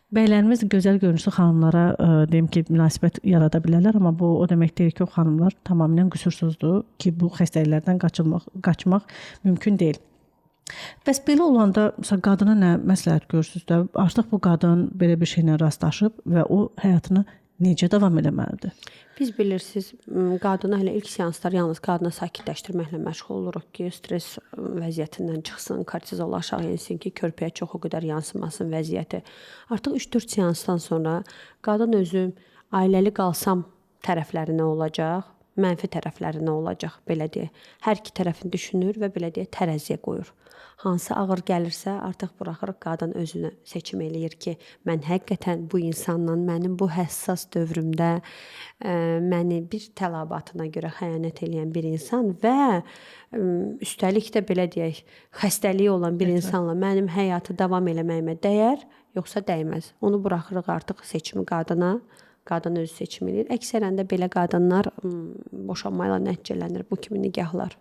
Bəylərimiz gözəl görünüşlü xanımlara deyim ki, münasibət yarada bilərlər, amma bu o demək deyil ki, o xanımlar tamamilə qüsursuzdur ki, bu xəstəliklərdən qaçmaq mümkün deyil. Bəs belə olanda məsələn qadına nə məsləhət görürsüz də? Artıq bu qadın belə bir şeylə rastlaşıb və o həyatını necə davam eləməlidir? Biz bilirsiniz, qadına hələ ilk seanslar yalnız qadına sakitləşdirməklə məşğul oluruq ki, stres vəziyyətindən çıxsın, kortizol aşağı insin ki, körpəyə çox o qədər yansımasın vəziyyəti. Artıq 3-4 seansdan sonra qadın özü ailəli qalsam tərəfləri nə olacaq, mənfi tərəfləri nə olacaq, belə deyə. Hər iki tərəfini düşünür və belə deyə tərəziyə qoyur. Hansı ağır gəlirsə, artıq buraxırıq qadın özünü seçim eləyir ki, mən həqiqətən bu insanla mənim bu həssas dövrümdə məni bir tələbatına görə xəyanət edən bir insan və üstəlik də belə deyək, xəstəliyi olan bir insanla mənim həyatı davam eləməyimə dəyər, yoxsa dəyməz. Onu buraxırıq artıq seçimi qadına. Qadın özü seçim eləyir. Əksərən də belə qadınlar boşanmayla nəticələnir bu kimi nigahlar.